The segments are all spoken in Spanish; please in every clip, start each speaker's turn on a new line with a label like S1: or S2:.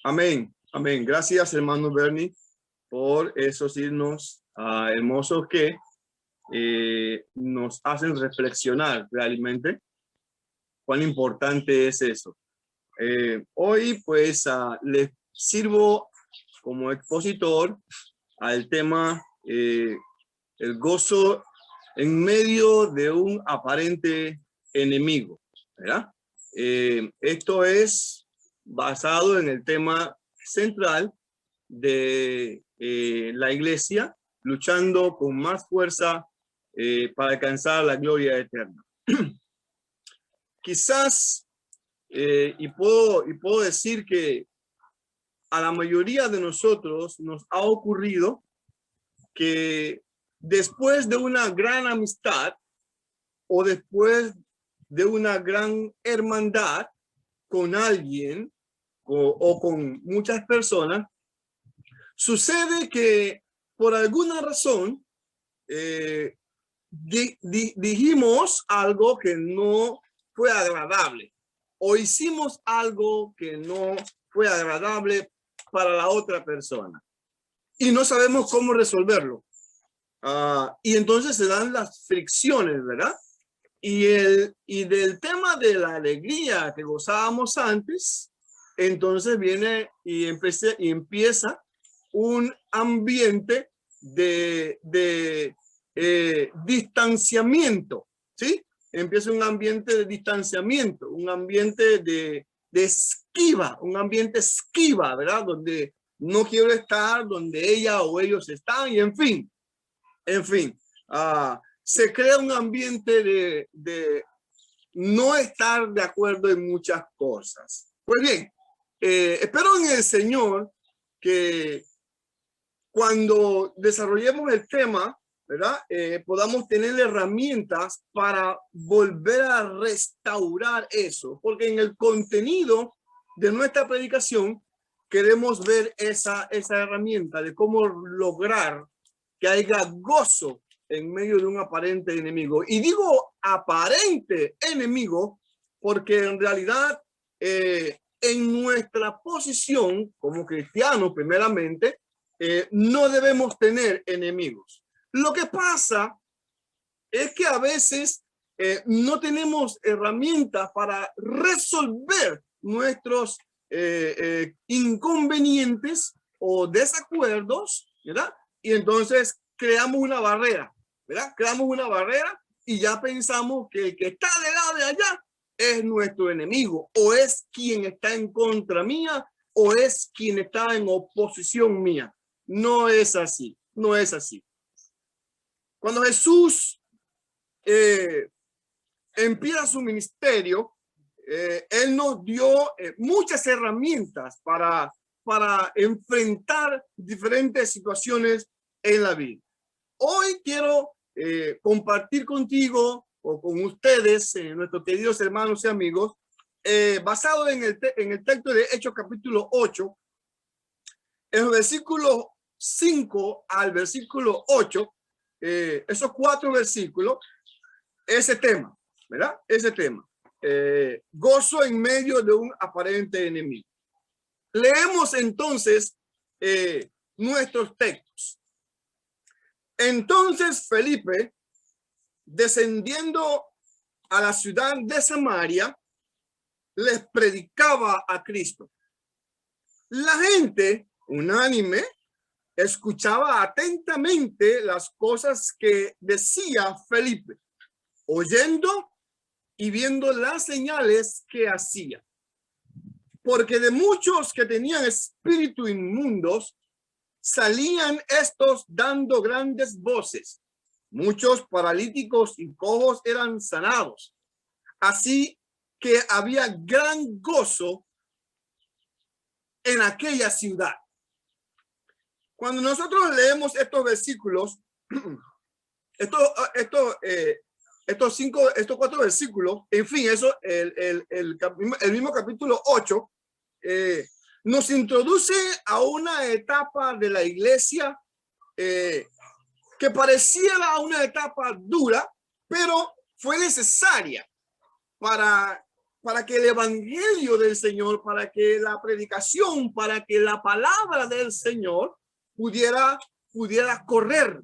S1: Amén, amén. Gracias, hermano Bernie, por esos signos hermosos que nos hacen reflexionar realmente cuán importante es eso. Hoy, pues, les sirvo como expositor al tema el gozo en medio de un aparente enemigo, ¿verdad? Esto es basado en el tema central de la iglesia, luchando con más fuerza para alcanzar la gloria eterna. Quizás, y puedo decir que a la mayoría de nosotros nos ha ocurrido que después de una gran amistad o después de una gran hermandad con alguien o con muchas personas, sucede que por alguna razón dijimos algo que no fue agradable o hicimos algo que no fue agradable para la otra persona y no sabemos cómo resolverlo. Y entonces se dan las fricciones, ¿verdad? Y del tema de la alegría que gozábamos antes, entonces viene y empieza un ambiente de distanciamiento, ¿sí? Empieza un ambiente de distanciamiento, un ambiente de esquiva, un ambiente esquiva, ¿verdad? Donde no quiero estar, donde ella o ellos están, y en fin, se crea un ambiente de no estar de acuerdo en muchas cosas. Pues bien, espero en el Señor que cuando desarrollemos el tema, ¿verdad? Podamos tener herramientas para volver a restaurar eso, porque en el contenido de nuestra predicación queremos ver esa herramienta de cómo lograr que haya gozo en medio de un aparente enemigo. Y digo aparente enemigo porque en realidad en nuestra posición como cristianos primeramente no debemos tener enemigos. Lo que pasa es que a veces no tenemos herramientas para resolver nuestros inconvenientes o desacuerdos, ¿verdad? Y entonces creamos una barrera, ¿verdad? Creamos una barrera y ya pensamos que el que está del lado de allá es nuestro enemigo o es quien está en contra mía o es quien está en oposición mía. No es así, no es así. Cuando Jesús empieza su ministerio, él nos dio muchas herramientas para enfrentar diferentes situaciones en la vida. Hoy quiero compartir contigo o con ustedes, nuestros queridos hermanos y amigos, basado en el texto de Hechos capítulo 8, en el versículo 5 al versículo 8, esos 4 versículos, ese tema, ¿verdad? Ese tema. Gozo en medio de un aparente enemigo. Leemos entonces nuestros textos. Entonces Felipe, descendiendo a la ciudad de Samaria, les predicaba a Cristo. La gente, unánime, escuchaba atentamente las cosas que decía Felipe, oyendo y viendo las señales que hacía. Porque de muchos que tenían espíritu inmundos, salían estos dando grandes voces. Muchos paralíticos y cojos eran sanados. Así que había gran gozo en aquella ciudad. Cuando nosotros leemos estos versículos, estos 4 versículos, en fin, eso, el mismo capítulo 8, nos introduce a una etapa de la iglesia que pareciera una etapa dura, pero fue necesaria para para que el evangelio del Señor, para que la predicación, para que la palabra del Señor pudiera correr,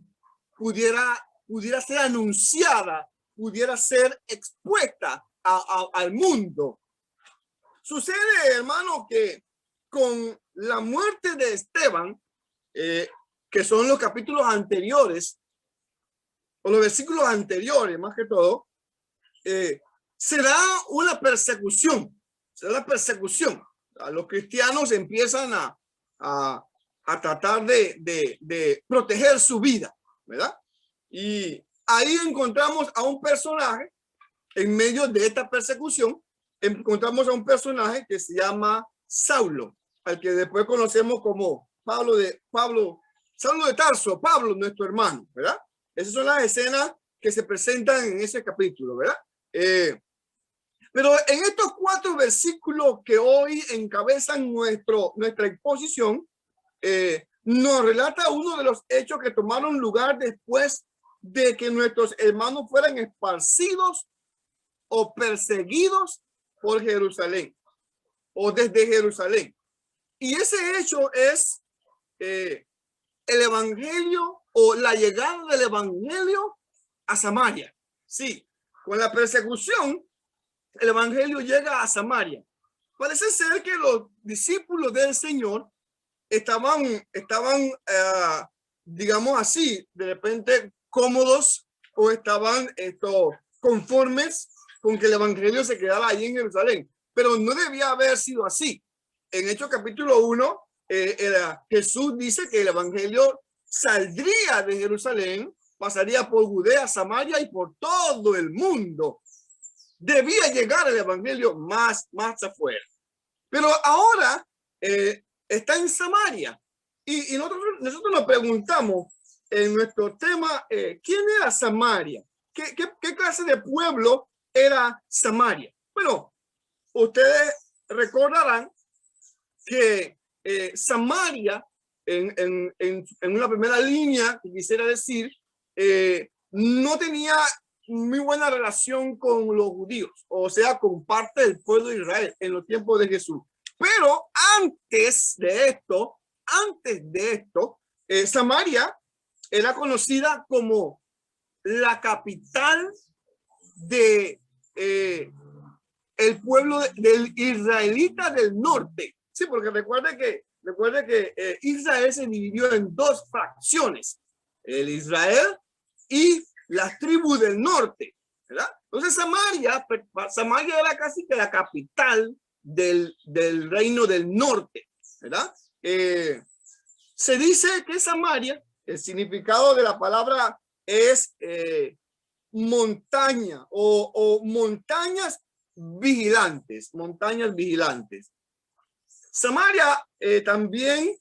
S1: pudiera ser anunciada, pudiera ser expuesta al mundo. Sucede, hermano, que con la muerte de Esteban, que son los capítulos anteriores, o los versículos anteriores, más que todo, será una persecución. Los cristianos empiezan a tratar de proteger su vida, ¿verdad? Y ahí encontramos a un personaje en medio de esta persecución. Encontramos a un personaje que se llama Saulo, al que después conocemos como Saulo de Tarso, Pablo, nuestro hermano, ¿verdad? Esas son las escenas que se presentan en ese capítulo, ¿verdad? Pero en estos 4 versículos que hoy encabezan nuestra exposición, nos relata uno de los hechos que tomaron lugar después de que nuestros hermanos fueran esparcidos o perseguidos por Jerusalén o desde Jerusalén. Y ese hecho es el evangelio o la llegada del evangelio a Samaria. Sí, con la persecución, el evangelio llega a Samaria. Parece ser que los discípulos del Señor estaban digamos así, de repente cómodos, o estaban conformes con que el evangelio se quedara ahí en Jerusalén. Pero no debía haber sido así. En Hechos capítulo 1, Jesús dice que el evangelio saldría de Jerusalén, pasaría por Judea, Samaria y por todo el mundo. Debía llegar el evangelio más afuera. Pero ahora está en Samaria. Y nosotros nos preguntamos en nuestro tema, ¿quién era Samaria? ¿Qué clase de pueblo era Samaria? Bueno, ustedes recordarán que Samaria, en una primera línea, quisiera decir, no tenía muy buena relación con los judíos, o sea, con parte del pueblo de Israel en los tiempos de Jesús. Pero antes de esto, Samaria era conocida como la capital de el pueblo del israelita del norte. Sí, porque recuerde que Israel se dividió en 2 fracciones, el Israel y las tribus del norte, ¿verdad? Entonces Samaria era casi que la capital del reino del norte, ¿verdad? Se dice que Samaria, el significado de la palabra es montaña o montañas vigilantes. Samaria también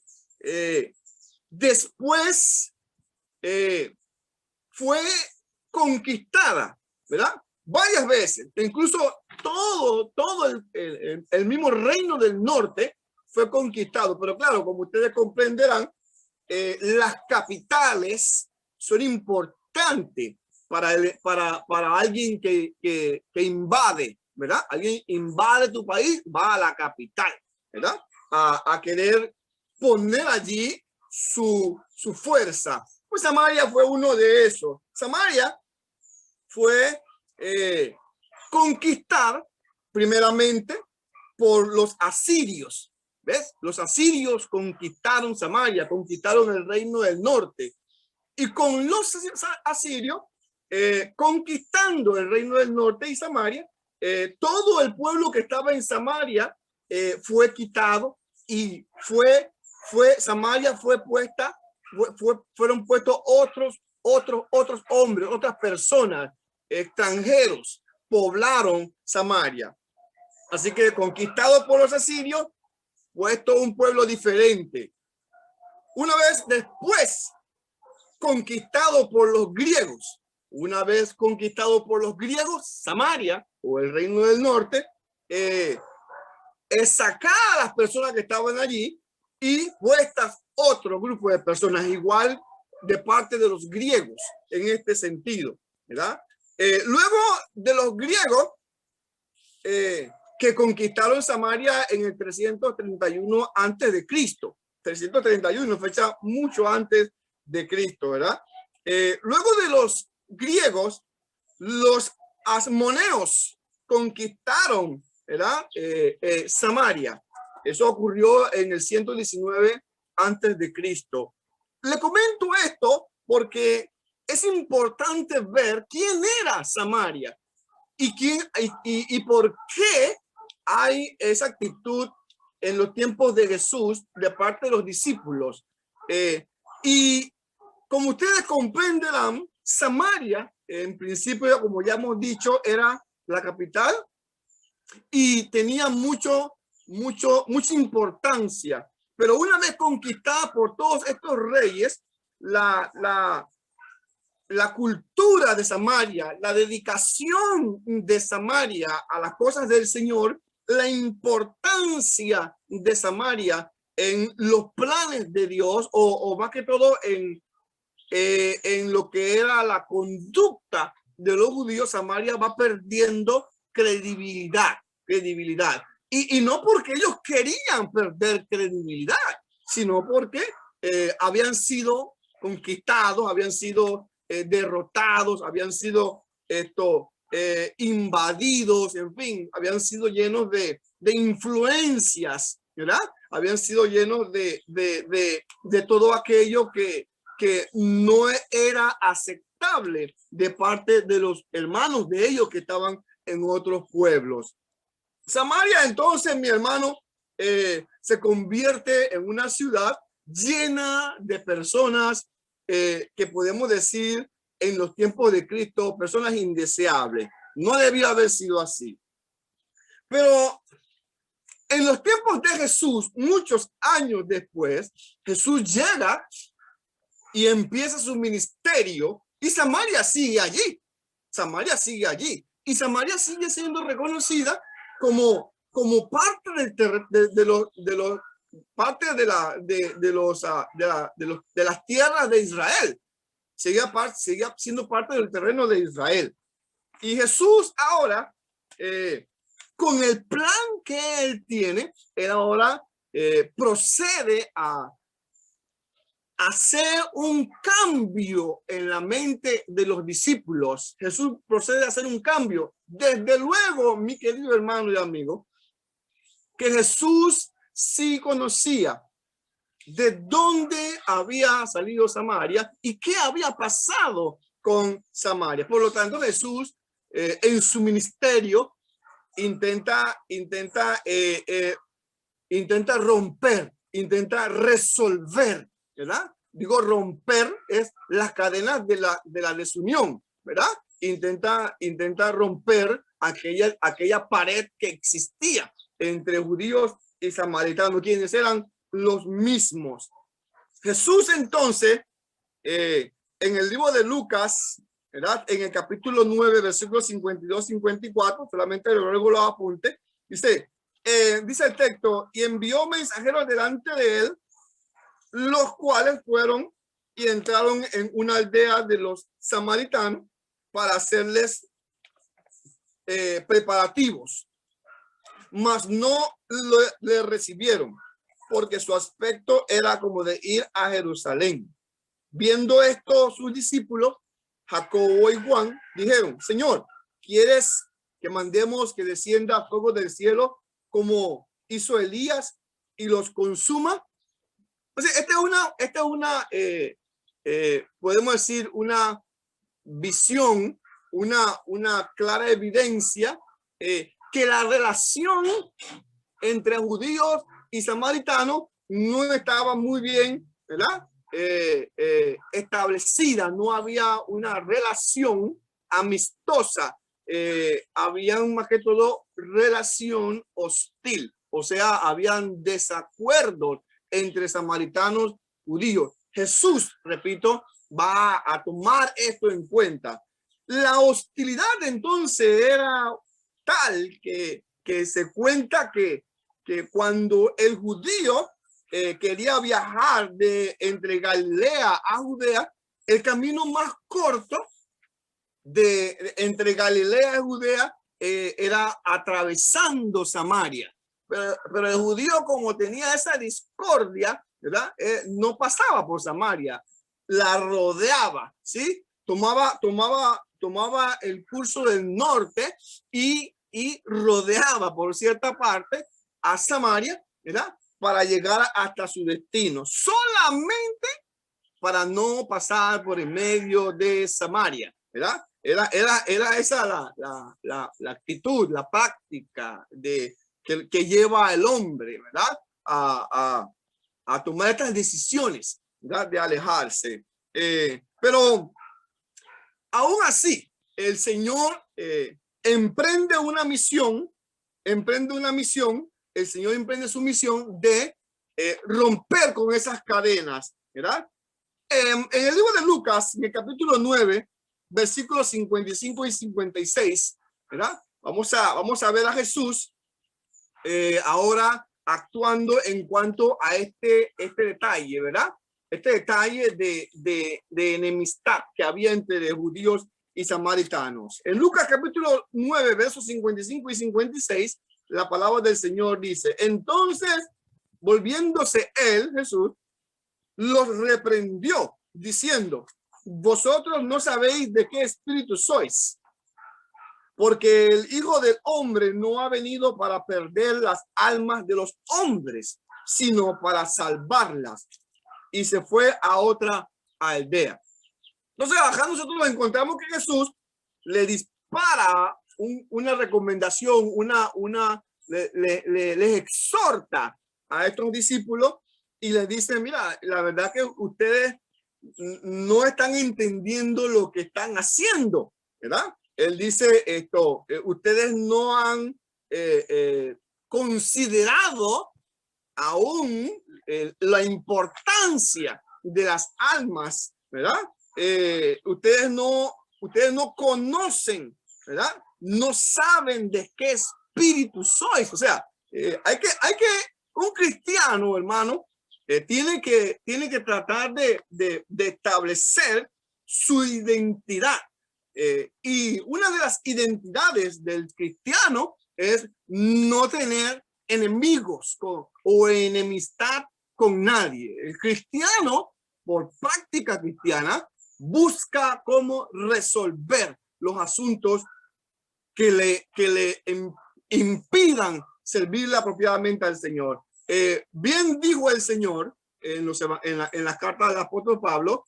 S1: después fue conquistada, ¿verdad? Varias veces, incluso todo el mismo reino del norte fue conquistado. Pero claro, como ustedes comprenderán, las capitales son importantes para alguien que invade, ¿verdad? Alguien invade tu país, va a la capital, ¿verdad? A querer poner allí su fuerza. Pues Samaria fue uno de esos. Samaria fue conquistada primeramente por los asirios. ¿Ves? Los asirios conquistaron Samaria, conquistaron el reino del norte. Y con los asirios conquistando el reino del norte y Samaria, todo el pueblo que estaba en Samaria fue quitado y Samaria fueron puestos otros hombres, otras personas, extranjeros, poblaron Samaria. Así que conquistado por los asirios, puesto un pueblo diferente. Una vez después, conquistado por los griegos. Samaria, o el reino del norte, es sacada a las personas que estaban allí y puestas otro grupo de personas, igual de parte de los griegos, en este sentido, ¿verdad? Luego de los griegos, que conquistaron Samaria en el 331 antes de Cristo. 331, fecha mucho antes de Cristo, ¿verdad? Luego de los griegos, los asmoneos conquistaron, ¿verdad? Samaria. Eso ocurrió en el 119 antes de Cristo. Le comento esto porque es importante ver quién era Samaria y por qué hay esa actitud en los tiempos de Jesús de parte de los discípulos. Y como ustedes comprenderán, Samaria, en principio, como ya hemos dicho, era la capital y tenía mucha importancia. Pero una vez conquistada por todos estos reyes, la cultura de Samaria, la dedicación de Samaria a las cosas del Señor, la importancia de Samaria en los planes de Dios, o más que todo en lo que era la conducta de los judíos, Samaria va perdiendo credibilidad. Y no porque ellos querían perder credibilidad, sino porque habían sido conquistados, habían sido derrotados, habían sido invadidos, en fin, habían sido llenos de influencias, ¿verdad? Habían sido llenos de todo aquello que no era aceptable de parte de los hermanos de ellos que estaban en otros pueblos. Samaria, entonces, mi hermano, se convierte en una ciudad llena de personas que podemos decir en los tiempos de Cristo, personas indeseables. No debía haber sido así. Pero en los tiempos de Jesús, muchos años después, Jesús llega y empieza su ministerio y Samaria sigue allí. Samaria sigue allí. Y Samaria sigue siendo reconocida como parte de las tierras de Israel. Sigue siendo parte del terreno de Israel. Y Jesús ahora, con el plan que él tiene, él ahora procede a hacer un cambio en la mente de los discípulos. Jesús procede a hacer un cambio. Desde luego, mi querido hermano y amigo, que Jesús sí conocía de dónde había salido Samaria y qué había pasado con Samaria. Por lo tanto, Jesús en su ministerio intenta romper, intenta resolver, ¿verdad? Digo, romper es las cadenas de la desunión, ¿verdad? Intenta romper aquella pared que existía entre judíos y samaritanos, quienes eran los mismos. Jesús entonces, en el libro de Lucas, ¿verdad? En el capítulo 9, versículos 52-54, solamente luego lo apunte, dice el texto, y envió mensajeros delante de él, los cuales fueron y entraron en una aldea de los samaritanos para hacerles preparativos, mas no le recibieron, porque su aspecto era como de ir a Jerusalén. Viendo esto, sus discípulos, Jacobo y Juan, dijeron: Señor, ¿quieres que mandemos que descienda fuego del cielo como hizo Elías y los consuma? O sea, esta es una podemos decir, una visión, una clara evidencia que la relación entre judíos y samaritanos no estaba muy bien, ¿verdad? Establecida, no había una relación amistosa, había más que todo relación hostil, o sea, habían desacuerdos entre samaritanos y judíos. Jesús, repito, va a tomar esto en cuenta. La hostilidad entonces era tal que se cuenta que cuando el judío quería viajar entre Galilea a Judea, el camino más corto entre Galilea y Judea era atravesando Samaria. Pero el judío, como tenía esa discordia, ¿verdad? No pasaba por Samaria, la rodeaba, ¿sí? Tomaba el curso del norte y rodeaba por cierta parte a Samaria, ¿verdad? Para llegar hasta su destino, solamente para no pasar por el medio de Samaria, ¿verdad? Era esa la actitud, la práctica que lleva al hombre, ¿verdad? A tomar estas decisiones, ¿verdad? De alejarse. Pero aún así, el Señor emprende una misión, el Señor emprende su misión de romper con esas cadenas, ¿verdad? En el libro de Lucas, en el capítulo 9, versículos 55 y 56, ¿verdad? Vamos a ver a Jesús ahora actuando en cuanto a este detalle, ¿verdad? Este detalle de enemistad que había entre judíos y samaritanos. En Lucas capítulo 9, versos 55 y 56, la palabra del Señor dice: entonces, volviéndose él, Jesús, los reprendió, diciendo: vosotros no sabéis de qué espíritu sois, porque el Hijo del Hombre no ha venido para perder las almas de los hombres, sino para salvarlas. Y se fue a otra aldea. Entonces, acá nosotros encontramos que Jesús le dispara una recomendación, les exhorta a estos discípulos y les dice: mira, la verdad que ustedes no están entendiendo lo que están haciendo, ¿verdad? Él dice esto: ustedes no han considerado aún la importancia de las almas, ¿verdad? Ustedes no conocen, ¿verdad? No saben de qué espíritu sois. O sea, un cristiano, hermano, tiene que tratar de establecer su identidad. Y una de las identidades del cristiano es no tener enemigos o enemistad con nadie. El cristiano, por práctica cristiana, busca cómo resolver los asuntos que le impidan servirle apropiadamente al Señor. Bien dijo el Señor en las cartas del apóstol Pablo,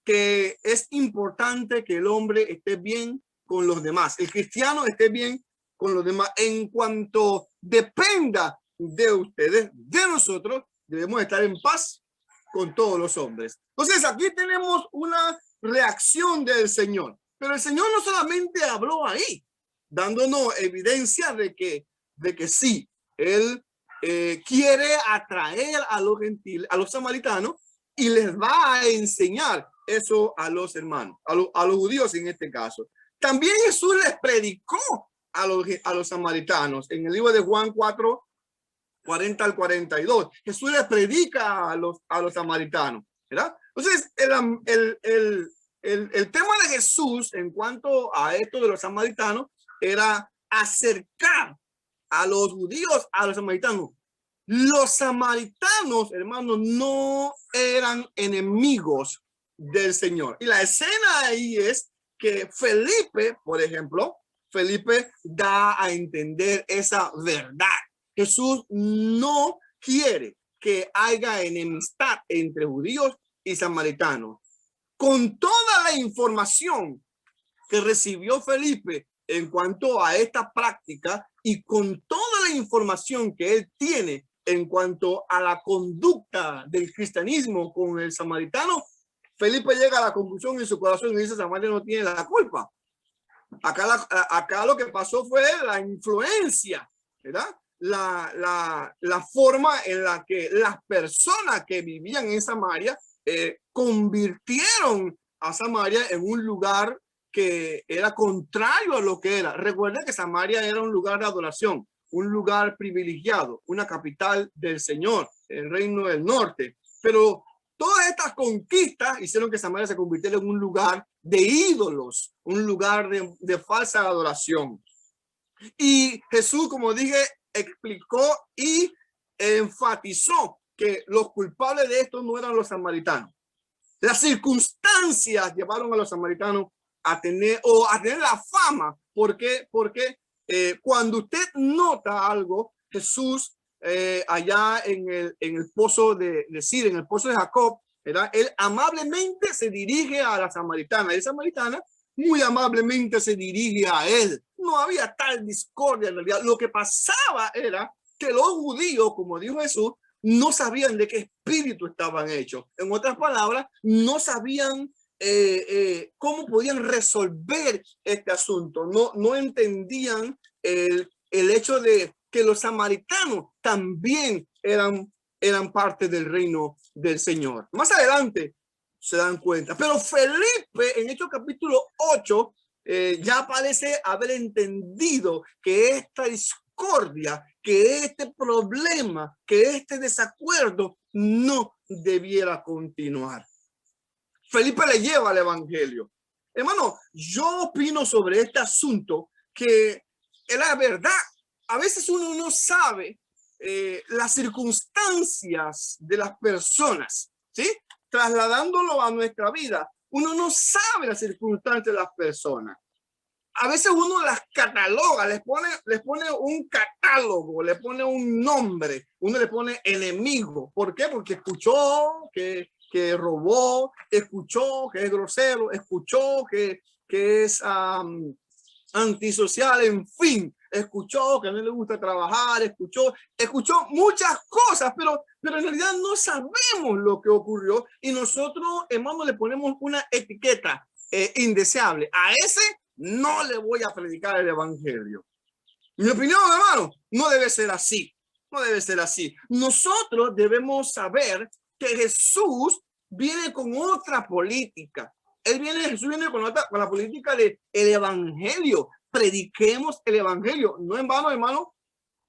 S1: que es importante que el hombre esté bien con los demás, el cristiano esté bien con los demás. En cuanto dependa de ustedes, de nosotros, debemos estar en paz con todos los hombres. Entonces, aquí tenemos una reacción del Señor, pero el Señor no solamente habló ahí, dándonos evidencia de que sí, Él quiere atraer a los gentiles, a los samaritanos, y les va a enseñar eso a los hermanos, a los judíos en este caso. También Jesús les predicó a los samaritanos en el libro de Juan 4, 40 al 42. Jesús les predica a los samaritanos, ¿verdad? Entonces, el tema de Jesús en cuanto a esto de los samaritanos era acercar a los judíos a los samaritanos. Los samaritanos, hermanos, no eran enemigos del Señor. Y la escena ahí es que Felipe, por ejemplo, Felipe da a entender esa verdad. Jesús no quiere que haya enemistad entre judíos y samaritanos. Con toda la información que recibió Felipe en cuanto a esta práctica y con toda la información que él tiene en cuanto a la conducta del cristianismo con el samaritano, Felipe llega a la conclusión en su corazón y dice: Samaria no tiene la culpa. Acá lo que pasó fue la influencia, ¿verdad? La forma en la que las personas que vivían en Samaria convirtieron a Samaria en un lugar que era contrario a lo que era. Recuerden que Samaria era un lugar de adoración, un lugar privilegiado, una capital del Señor, el reino del norte. Pero todas estas conquistas hicieron que Samaria se convirtiera en un lugar de ídolos, un lugar de falsa adoración. Y Jesús, como dije, explicó y enfatizó que los culpables de esto no eran los samaritanos. Las circunstancias llevaron a los samaritanos a tener la fama. ¿Por qué? Porque cuando usted nota algo, Jesús allá en el pozo de Sira, en el pozo de Jacob, ¿verdad? Él amablemente se dirige a la samaritana. Y la samaritana muy amablemente se dirige a él. No había tal discordia en realidad. Lo que pasaba era que los judíos, como dijo Jesús, no sabían de qué espíritu estaban hechos. En otras palabras, no sabían cómo podían resolver este asunto. No entendían el hecho de que los samaritanos también eran parte del reino del Señor. Más adelante se dan cuenta. Pero Felipe en Hechos capítulo 8 ya parece haber entendido que esta discordia, que este problema, que este desacuerdo no debiera continuar. Felipe le lleva el evangelio. Hermano, yo opino sobre este asunto que es la verdad. A veces uno no sabe las circunstancias de las personas, ¿sí? Trasladándolo a nuestra vida, uno no sabe las circunstancias de las personas. A veces uno las cataloga, les pone un catálogo, le pone un nombre, uno le pone enemigo. ¿Por qué? Porque escuchó que robó, escuchó que es grosero, escuchó que es antisocial, en fin, escuchó que no le gusta trabajar, escuchó muchas cosas, pero en realidad no sabemos lo que ocurrió y nosotros, hermano, le ponemos una etiqueta indeseable. A ese no le voy a predicar el evangelio. Mi opinión, hermano, no debe ser así. No debe ser así. Nosotros debemos saber que Jesús viene con otra política. Jesús viene con la política del evangelio. Prediquemos el evangelio. No en vano, hermano.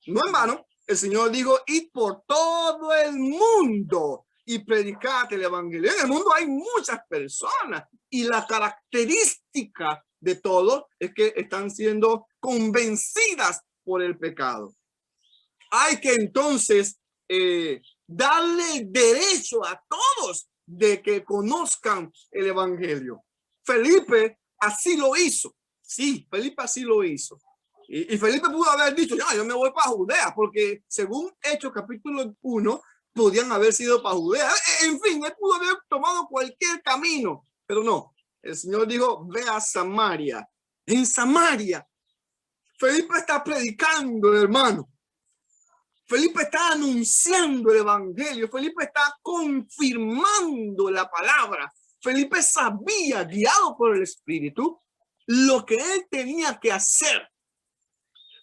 S1: No en vano. El Señor dijo, id por todo el mundo y predicad el evangelio. En el mundo hay muchas personas y la característica de todo es que están siendo convencidas por el pecado. Hay que entonces darle derecho a todos de que conozcan el evangelio. Felipe así lo hizo. Sí, Felipe así lo hizo. Y Felipe pudo haber dicho, ya, yo me voy para Judea, porque según Hechos capítulo 1, podían haber sido para Judea. En fin, él pudo haber tomado cualquier camino, pero no. El Señor dijo, ve a Samaria. En Samaria, Felipe está predicando, hermano. Felipe está anunciando el evangelio. Felipe está confirmando la palabra. Felipe sabía, guiado por el Espíritu, lo que él tenía que hacer.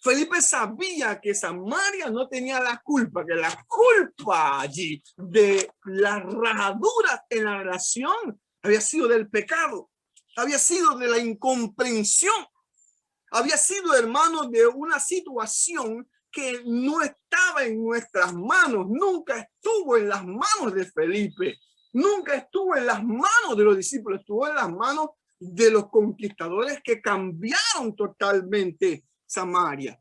S1: Felipe sabía que Samaria no tenía la culpa, que la culpa allí de las rajaduras en la relación había sido del pecado, había sido de la incomprensión, había sido, hermano, de una situación que no estaba en nuestras manos, nunca estuvo en las manos de Felipe, nunca estuvo en las manos de los discípulos, estuvo en las manos de los conquistadores que cambiaron totalmente Samaria.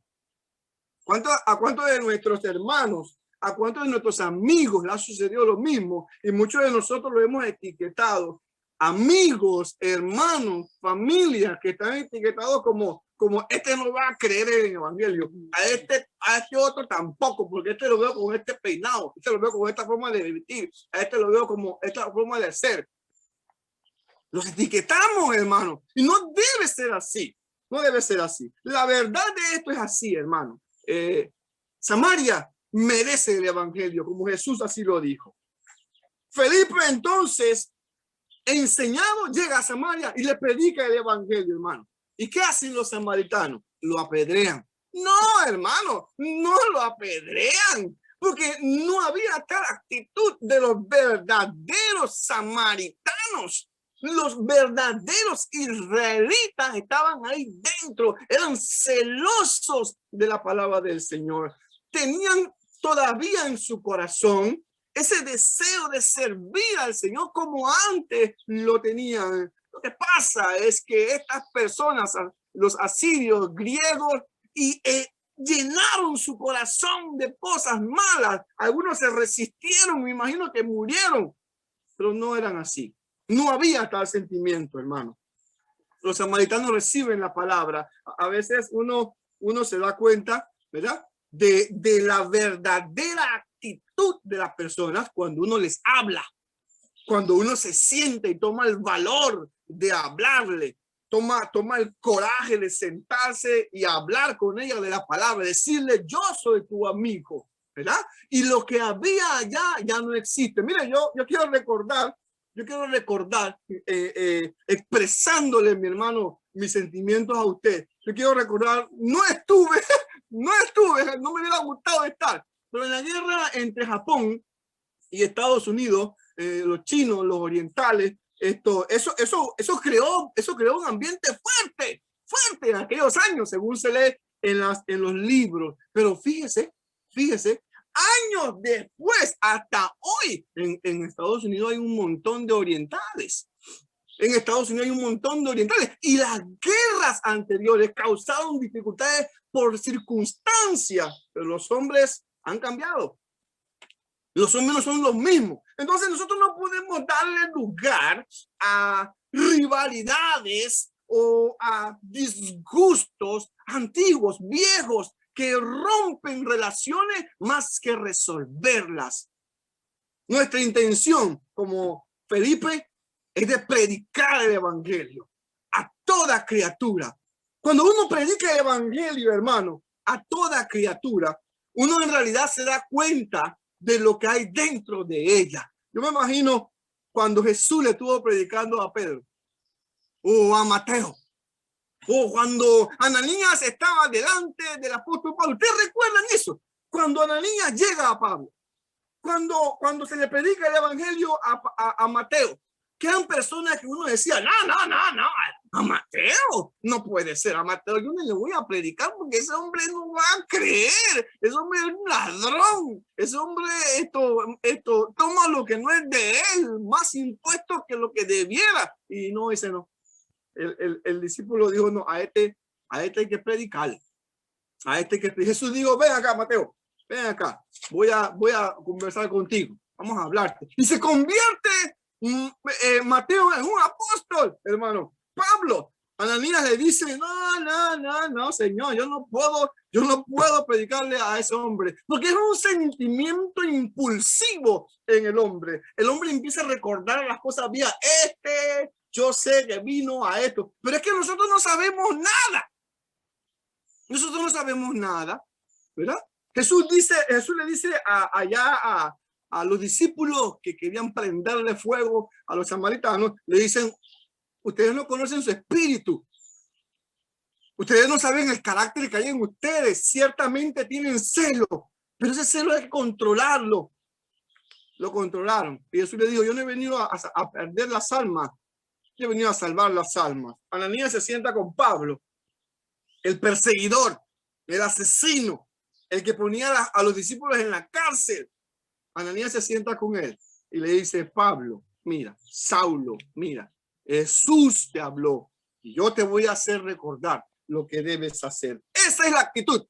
S1: ¿A cuántos de nuestros hermanos, a cuántos de nuestros amigos le ha sucedido lo mismo? Y muchos de nosotros lo hemos etiquetado. Amigos, hermanos, familias que están etiquetados como este no va a creer en el evangelio. A este otro tampoco, porque este lo veo con este peinado, este lo veo con esta forma de vestir, a este lo veo como esta forma de ser. Los etiquetamos, hermano, y no debe ser así. No debe ser así. La verdad de esto es así, hermano. Samaria merece el evangelio, como Jesús así lo dijo. Felipe entonces, enseñado, llega a Samaria y le predica el evangelio, hermano. ¿Y qué hacen los samaritanos? Lo apedrean. No, hermano, no lo apedrean, porque no había tal actitud de los verdaderos samaritanos. Los verdaderos israelitas estaban ahí dentro, eran celosos de la palabra del Señor. Tenían todavía en su corazón ese deseo de servir al Señor como antes lo tenían. Lo que pasa es que estas personas, los asirios, griegos y llenaron su corazón de cosas malas. Algunos se resistieron, me imagino que murieron, pero no eran así. No había tal sentimiento, hermano. Los samaritanos reciben la palabra. A veces uno se da cuenta, ¿verdad? De la verdadera actitud de las personas cuando uno les habla, cuando uno se siente y toma el valor de hablarle, toma el coraje de sentarse y hablar con ella de la palabra, decirle yo soy tu amigo, ¿verdad? Y lo que había allá ya no existe. Mire, yo quiero recordar, expresándole, mi hermano, mis sentimientos a usted. Yo quiero recordar, no estuve, no me hubiera gustado estar, pero en la guerra entre Japón y Estados Unidos, los chinos, los orientales, eso creó un ambiente fuerte en aquellos años, según se lee en los libros. Pero fíjese, años después, hasta hoy, en Estados Unidos hay un montón de orientales. En Estados Unidos hay un montón de orientales y las guerras anteriores causaron dificultades por circunstancias, pero los hombres han cambiado. Los hombres no son los mismos. Entonces nosotros no podemos darle lugar a rivalidades o a disgustos antiguos, viejos, que rompen relaciones más que resolverlas. Nuestra intención como Felipe es de predicar el evangelio a toda criatura. Cuando uno predica el evangelio, hermano, a toda criatura, uno en realidad se da cuenta de lo que hay dentro de ella. Yo me imagino cuando Jesús le estuvo predicando a Pedro o a Mateo, o cuando Ananías estaba delante del apóstol Pablo. ¿Ustedes recuerdan eso? Cuando Ananías llega a Pablo, cuando se le predica el evangelio a Mateo, que eran personas que uno decía, no, a Mateo, no puede ser, a Mateo yo no le voy a predicar porque ese hombre no va a creer, ese hombre es un ladrón, ese hombre esto toma lo que no es de él, más impuestos que lo que debiera, y no, ese no. El discípulo dijo, no, a este hay que predicar, Jesús dijo, ven acá, Mateo, ven acá, voy a conversar contigo, vamos a hablarte, y se convierte Mateo es un apóstol, hermano. Pablo, Ananías le dice, no, Señor, yo no puedo predicarle a ese hombre, porque es un sentimiento impulsivo en el hombre. El hombre empieza a recordar las cosas vía yo sé que vino a esto, pero es que nosotros no sabemos nada, ¿verdad? Jesús le dice allá a los discípulos que querían prenderle fuego a los samaritanos, le dicen, ustedes no conocen su espíritu, ustedes no saben el carácter que hay en ustedes, ciertamente tienen celo, pero ese celo hay que controlarlo. Lo controlaron y Jesús le dijo, yo no he venido a perder las almas, yo he venido a salvar las almas. Ananías se sienta con Pablo, el perseguidor, el asesino, el que ponía a los discípulos en la cárcel. Ananías se sienta con él y le dice, Pablo, mira, Saulo, mira, Jesús te habló y yo te voy a hacer recordar lo que debes hacer. Esa es la actitud.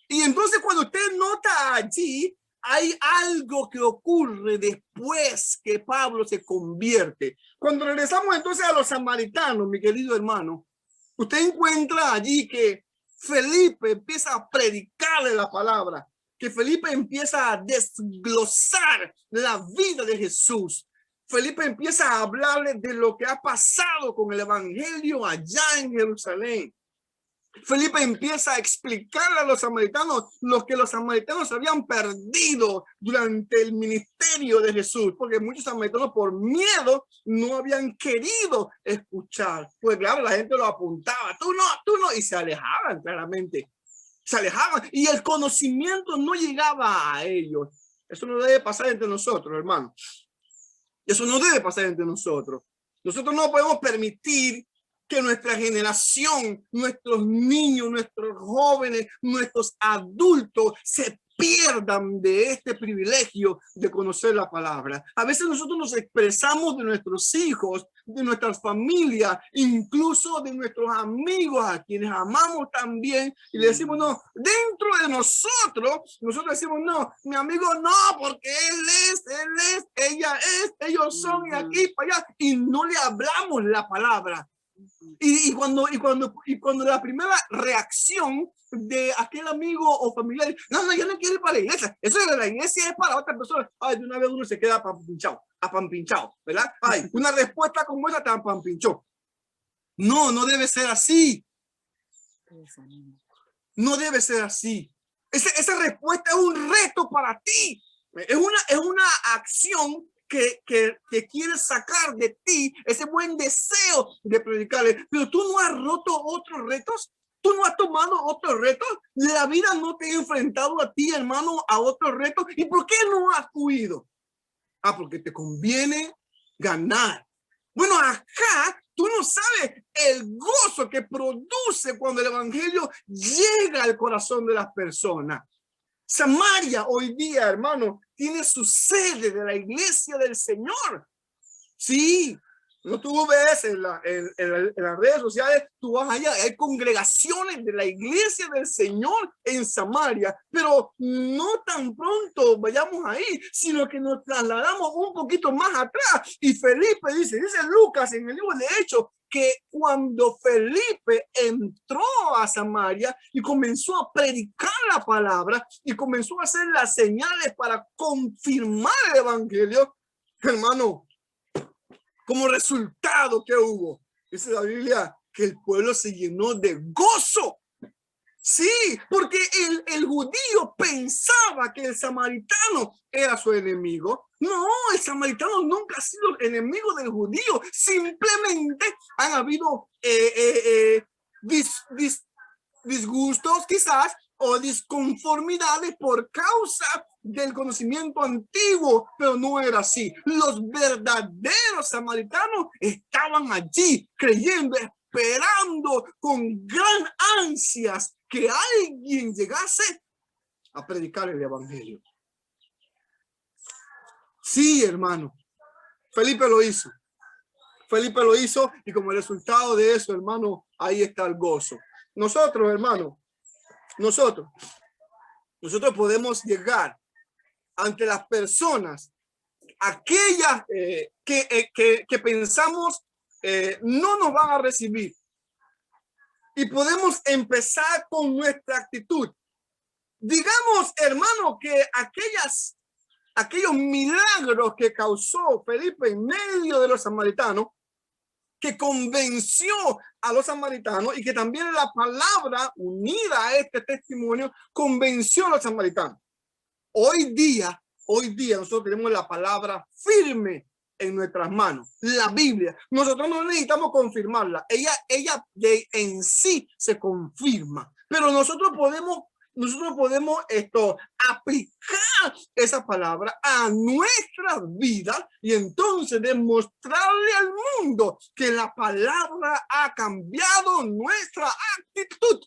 S1: Y entonces cuando usted nota allí, hay algo que ocurre después que Pablo se convierte. Cuando regresamos entonces a los samaritanos, mi querido hermano, usted encuentra allí que Felipe empieza a predicarle la palabra, que Felipe empieza a desglosar la vida de Jesús. Felipe empieza a hablarle de lo que ha pasado con el evangelio allá en Jerusalén. Felipe empieza a explicarle a los samaritanos lo que los samaritanos habían perdido durante el ministerio de Jesús, porque muchos samaritanos por miedo no habían querido escuchar. Pues claro, la gente lo apuntaba, tú no, y se alejaban claramente. Se alejaban y el conocimiento no llegaba a ellos. Eso no debe pasar entre nosotros, hermano. Eso no debe pasar entre nosotros. Nosotros no podemos permitir que nuestra generación, nuestros niños, nuestros jóvenes, nuestros adultos se pierdan de este privilegio de conocer la palabra. A veces nosotros nos expresamos de nuestros hijos, de nuestras familias, incluso de nuestros amigos a quienes amamos también, y le decimos no, dentro de nosotros decimos no, mi amigo no, porque él es, ella es, ellos son, y aquí para allá, y no le hablamos la palabra. Y cuando la primera reacción de aquel amigo o familiar, no, yo no quiero ir para la iglesia, eso de la iglesia es para otra persona, ay, de una vez uno se queda apampinchado, ¿verdad? Ay, una respuesta como esa tan apampinchó. No debe ser así. No debe ser así. Esa respuesta es un reto para ti. Es una acción que quieres sacar de ti ese buen deseo de predicarle, pero tú no has roto otros retos, tú no has tomado otros retos, la vida no te ha enfrentado a ti, hermano, a otros retos. ¿Y por qué no has huido? Porque te conviene ganar. Bueno, acá tú no sabes el gozo que produce cuando el evangelio llega al corazón de las personas. Samaria hoy día, hermano, tiene su sede de la iglesia del Señor. Sí, no tú ves en las redes sociales, tú vas allá, hay congregaciones de la iglesia del Señor en Samaria, pero no tan pronto vayamos ahí, sino que nos trasladamos un poquito más atrás. Y Felipe dice Lucas en el libro de Hechos, que cuando Felipe entró a Samaria y comenzó a predicar la palabra y comenzó a hacer las señales para confirmar el evangelio, hermano, como resultado que hubo, dice la Biblia, que el pueblo se llenó de gozo. Sí, porque el judío pensaba que el samaritano era su enemigo. No, el samaritano nunca ha sido enemigo del judío. Simplemente han habido disgustos quizás o disconformidades por causa del conocimiento antiguo, pero no era así. Los verdaderos samaritanos estaban allí creyendo, esperando con gran ansias que alguien llegase a predicar el evangelio. Sí, hermano, Felipe lo hizo. Felipe lo hizo y como resultado de eso, hermano, ahí está el gozo. Nosotros, hermano, nosotros podemos llegar ante las personas, aquellas que pensamos no nos van a recibir. Y podemos empezar con nuestra actitud. Digamos, hermano, que aquellos milagros que causó Felipe en medio de los samaritanos, que convenció a los samaritanos y que también la palabra unida a este testimonio convenció a los samaritanos. Hoy día nosotros tenemos la palabra firme en nuestras manos, la Biblia. Nosotros no necesitamos confirmarla. Ella en sí se confirma, pero nosotros podemos aplicar esa palabra a nuestras vidas y entonces demostrarle al mundo que la palabra ha cambiado nuestra actitud.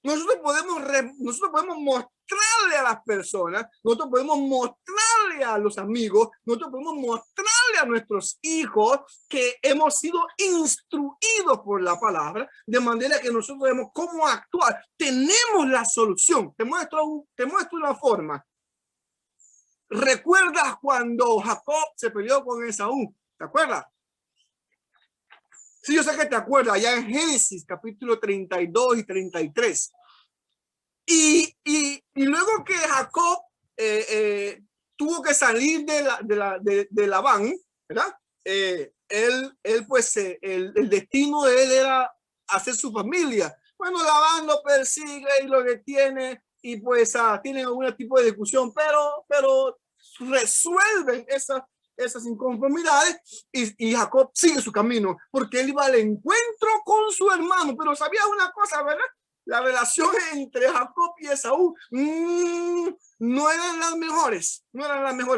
S1: Nosotros podemos mostrarle a las personas, nosotros podemos mostrarle a los amigos, nosotros podemos mostrarle a nuestros hijos que hemos sido instruidos por la palabra, de manera que nosotros sabemos cómo actuar. Tenemos la solución. Te muestro una forma. ¿Recuerdas cuando Jacob se peleó con Esaú? ¿Te acuerdas? Sí, yo sé que te acuerdas, allá en Génesis capítulo 32 y 33. Y luego que Jacob tuvo que salir de Labán, ¿verdad? Él pues, el destino de él era hacer su familia. Bueno, Labán lo persigue y lo detiene y pues tienen algún tipo de discusión, pero resuelven esas inconformidades y Jacob sigue su camino porque él iba al encuentro con su hermano. Pero sabía una cosa, ¿verdad? La relación entre Jacob y Esaú no eran las mejores.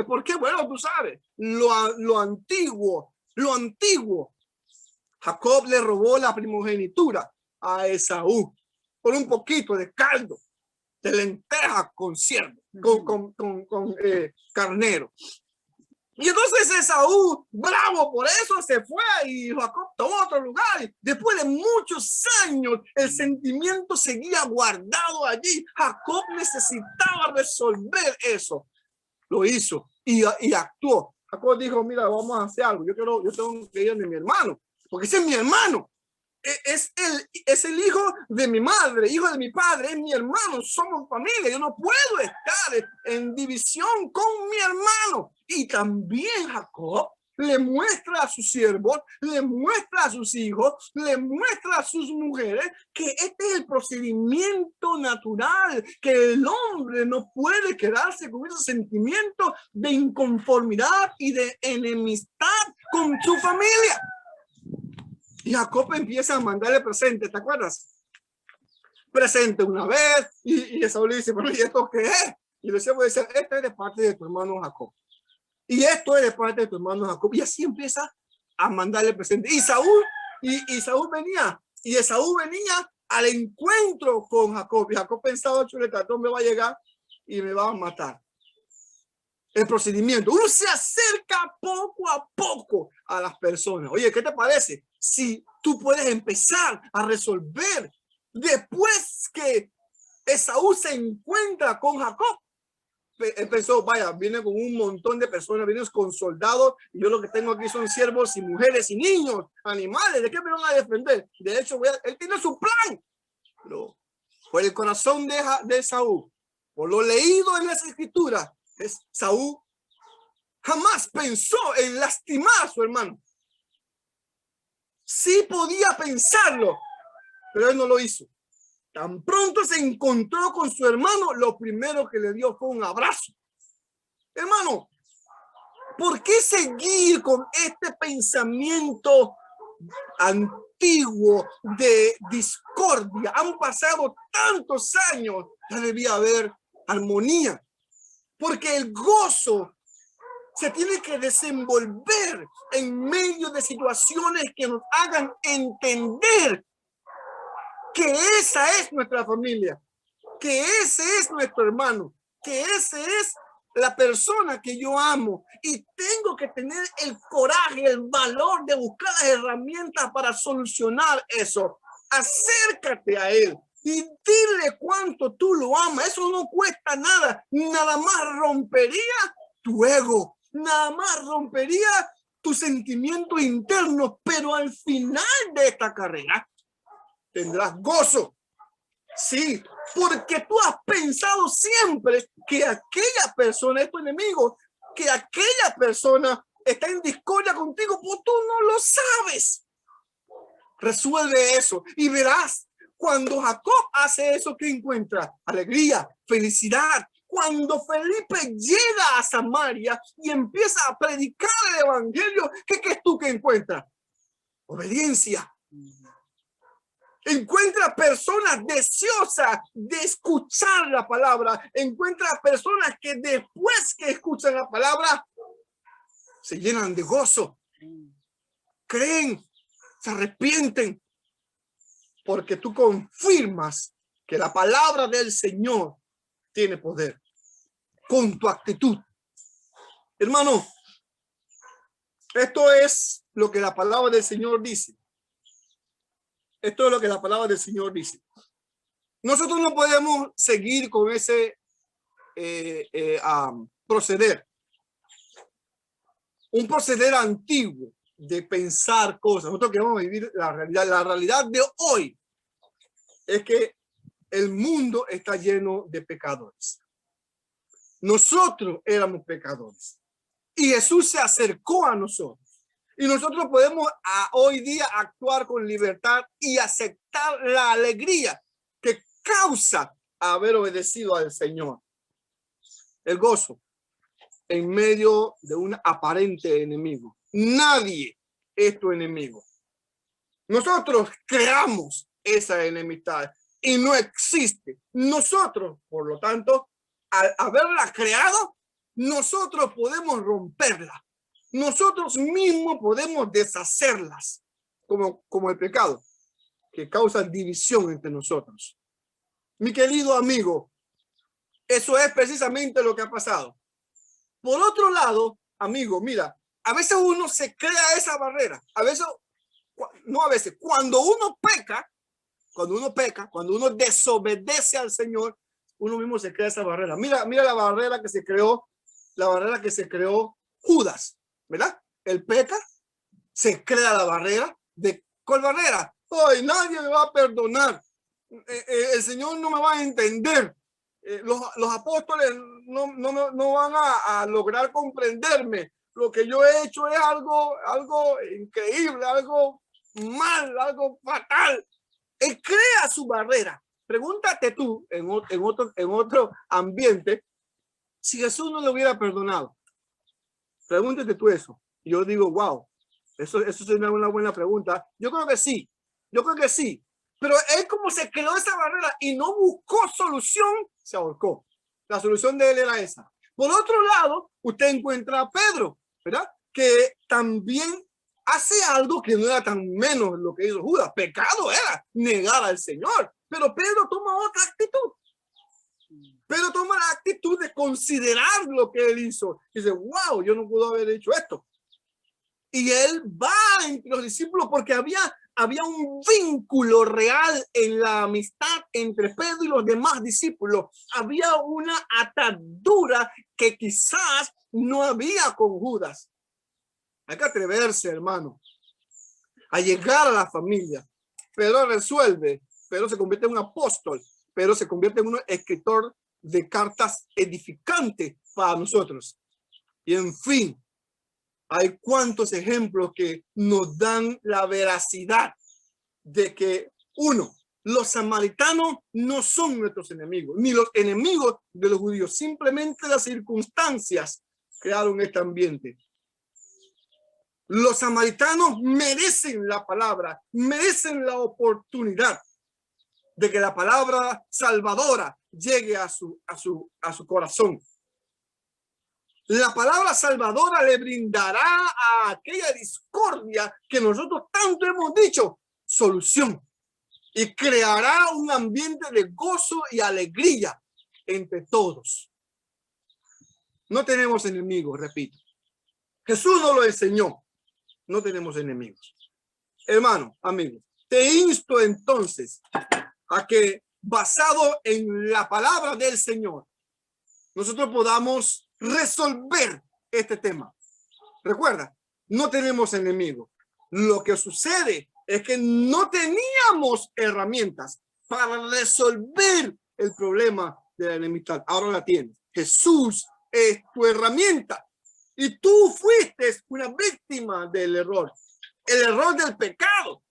S1: ¿Por qué? Bueno, tú sabes, lo antiguo. Jacob le robó la primogenitura a Esaú por un poquito de caldo. de lentejas con ciervo, con carnero. Y entonces Esaú, bravo por eso, se fue y Jacob tomó otro lugar. Después de muchos años, el sentimiento seguía guardado allí. Jacob necesitaba resolver eso. Lo hizo y actuó. Jacob dijo, mira, vamos a hacer algo. Yo tengo que ir de mi hermano, porque ese es mi hermano. Es el hijo de mi madre, hijo de mi padre, es mi hermano, somos familia. Yo no puedo estar en división con mi hermano. Y también Jacob le muestra a sus siervos, le muestra a sus hijos, le muestra a sus mujeres que este es el procedimiento natural, que el hombre no puede quedarse con ese sentimiento de inconformidad y de enemistad con su familia. Y Jacob empieza a mandarle presentes, ¿te acuerdas? Presente una vez, y Esaú le dice, bueno, ¿y esto qué es? Y le dice, esto es de parte de tu hermano Jacob. Y esto es de parte de tu hermano Jacob. Y así empieza a mandarle presentes. Y Esaú venía al encuentro con Jacob. Y Jacob pensaba, chuleta, ¿dónde me va a llegar? Y me va a matar. El procedimiento. Uno se acerca poco a poco a las personas. Oye, ¿qué te parece? Si tú puedes empezar a resolver después que Esaú se encuentra con Jacob. Él pensó, vaya, viene con un montón de personas, viene con soldados, y yo lo que tengo aquí son siervos y mujeres y niños, animales, ¿de qué me van a defender? De hecho, él tiene su plan. Pero por el corazón de Esaú, por lo leído en las escrituras, Esaú jamás pensó en lastimar a su hermano. Sí podía pensarlo, pero él no lo hizo. Tan pronto se encontró con su hermano, lo primero que le dio fue un abrazo. Hermano, ¿por qué seguir con este pensamiento antiguo de discordia? Han pasado tantos años, ya debía haber armonía, porque el gozo se tiene que desenvolver en medio de situaciones que nos hagan entender que esa es nuestra familia, que ese es nuestro hermano, que ese es la persona que yo amo, y tengo que tener el coraje, el valor de buscar las herramientas para solucionar eso. Acércate a él y dile cuánto tú lo amas. Eso no cuesta nada, nada más rompería tu ego, nada más rompería tus sentimientos internos, pero al final de esta carrera tendrás gozo. Sí, porque tú has pensado siempre que aquella persona es tu enemigo, que aquella persona está en discordia contigo, pues tú no lo sabes. Resuelve eso y verás, cuando Jacob hace eso, que encuentra alegría, felicidad. Cuando Felipe llega a Samaria y empieza a predicar el evangelio, ¿qué es tú que encuentras? Obediencia. Encuentra personas deseosas de escuchar la palabra. Encuentra personas que después que escuchan la palabra se llenan de gozo. Creen, se arrepienten, porque tú confirmas que la palabra del Señor tiene poder con tu actitud. Hermano, esto es lo que la palabra del Señor dice. Esto es lo que la palabra del Señor dice. Nosotros no podemos seguir con ese proceder. Un proceder antiguo de pensar cosas. Nosotros queremos vivir la realidad. La realidad de hoy es que el mundo está lleno de pecadores. Nosotros éramos pecadores y Jesús se acercó a nosotros. Y nosotros podemos hoy día actuar con libertad y aceptar la alegría que causa haber obedecido al Señor. El gozo en medio de un aparente enemigo. Nadie es tu enemigo. Nosotros creamos esa enemistad y no existe. Nosotros, por lo tanto, al haberla creado, nosotros podemos romperla. Nosotros mismos podemos deshacerlas, como el pecado, que causa división entre nosotros. Mi querido amigo, Eso es precisamente lo que ha pasado. Por otro lado, amigo, mira, a veces uno se crea esa barrera. A veces, no a veces, cuando uno peca, cuando uno desobedece al Señor, uno mismo se crea esa barrera. Mira la barrera que se creó, Judas, ¿verdad? Él peca, se crea la barrera. ¿De cuál barrera? Hoy nadie me va a perdonar. El Señor no me va a entender. Los apóstoles no van a lograr comprenderme. Lo que yo he hecho es algo increíble, algo mal, algo fatal. Él crea su barrera. Pregúntate tú en otro ambiente si Jesús no le hubiera perdonado. Pregúntate tú eso. Y yo digo, wow, eso es una buena pregunta. Yo creo que sí. Pero él, como se creó esa barrera y no buscó solución, se ahorcó. La solución de él era esa. Por otro lado, usted encuentra a Pedro, ¿verdad? Que también hace algo que no era tan menos lo que hizo Judas. Pecado era negar al Señor. Pero Pedro toma otra actitud. Pedro toma la actitud de considerar lo que él hizo. Dice, wow, yo no puedo haber hecho esto. Y él va entre los discípulos porque había un vínculo real en la amistad entre Pedro y los demás discípulos. Había una atadura que quizás no había con Judas. Hay que atreverse, hermano, a llegar a la familia. Pedro resuelve. Pedro se convierte en un apóstol. Pedro se convierte en un escritor de cartas edificantes para nosotros. Y en fin, hay cuantos ejemplos que nos dan la veracidad de que, uno, los samaritanos no son nuestros enemigos, ni los enemigos de los judíos. Simplemente las circunstancias crearon este ambiente. Los samaritanos merecen la palabra, merecen la oportunidad de que la palabra salvadora llegue a su corazón. La palabra salvadora le brindará a aquella discordia que nosotros tanto hemos dicho solución, y creará un ambiente de gozo y alegría entre todos. No tenemos enemigos, repito. Jesús nos lo enseñó. No tenemos enemigos. Hermano, amigo, te insto entonces a que, basado en la palabra del Señor, nosotros podamos resolver este tema. Recuerda, no tenemos enemigos. Lo que sucede es que no teníamos herramientas para resolver el problema de la enemistad. Ahora la tienes. Jesús es tu herramienta. Y tú fuiste una víctima del error. El error del pecado.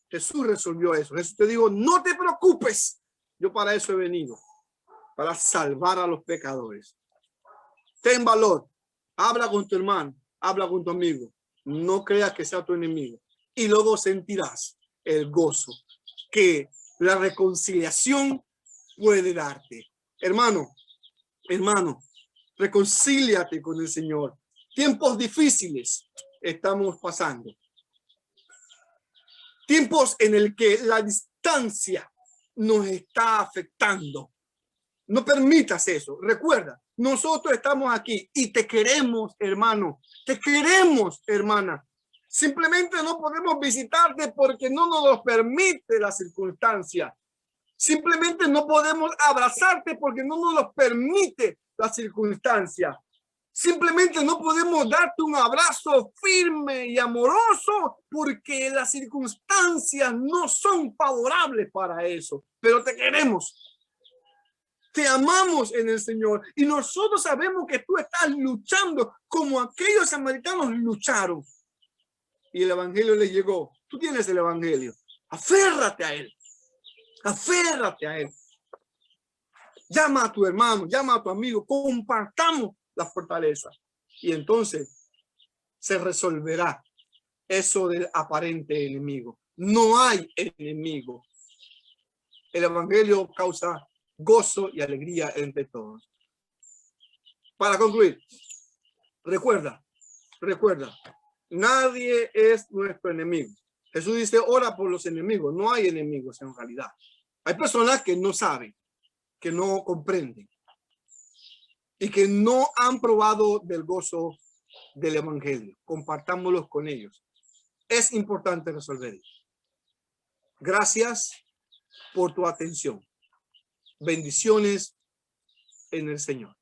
S1: Jesús resolvió eso. Jesús te digo, no te preocupes. Yo para eso he venido. Para salvar a los pecadores. Ten valor. Habla con tu hermano. Habla con tu amigo. No creas que sea tu enemigo. Y luego sentirás el gozo que la reconciliación puede darte. Hermano, reconcíliate con el Señor. Tiempos difíciles estamos pasando. Tiempos en el que la distancia nos está afectando. No permitas eso. Recuerda, nosotros estamos aquí y te queremos, hermano. Te queremos, hermana. Simplemente no podemos visitarte porque no nos lo permite la circunstancia. Simplemente no podemos abrazarte porque no nos lo permite la circunstancia. Simplemente no podemos darte un abrazo firme y amoroso porque las circunstancias no son favorables para eso. Pero te queremos. Te amamos en el Señor y nosotros sabemos que tú estás luchando como aquellos samaritanos lucharon. Y el evangelio les llegó. Tú tienes el evangelio. Aférrate a él. Aférrate a él. Llama a tu hermano, llama a tu amigo. Compartamos la fortaleza. Y entonces se resolverá eso del aparente enemigo. No hay enemigo. El evangelio causa gozo y alegría entre todos. Para concluir, recuerda, nadie es nuestro enemigo. Jesús dice, ora por los enemigos. No hay enemigos en realidad. Hay personas que no saben, que no comprenden. y que no han probado del gozo del evangelio. Compartámoslos con ellos. Es importante resolver eso. Gracias por tu atención. Bendiciones en el Señor.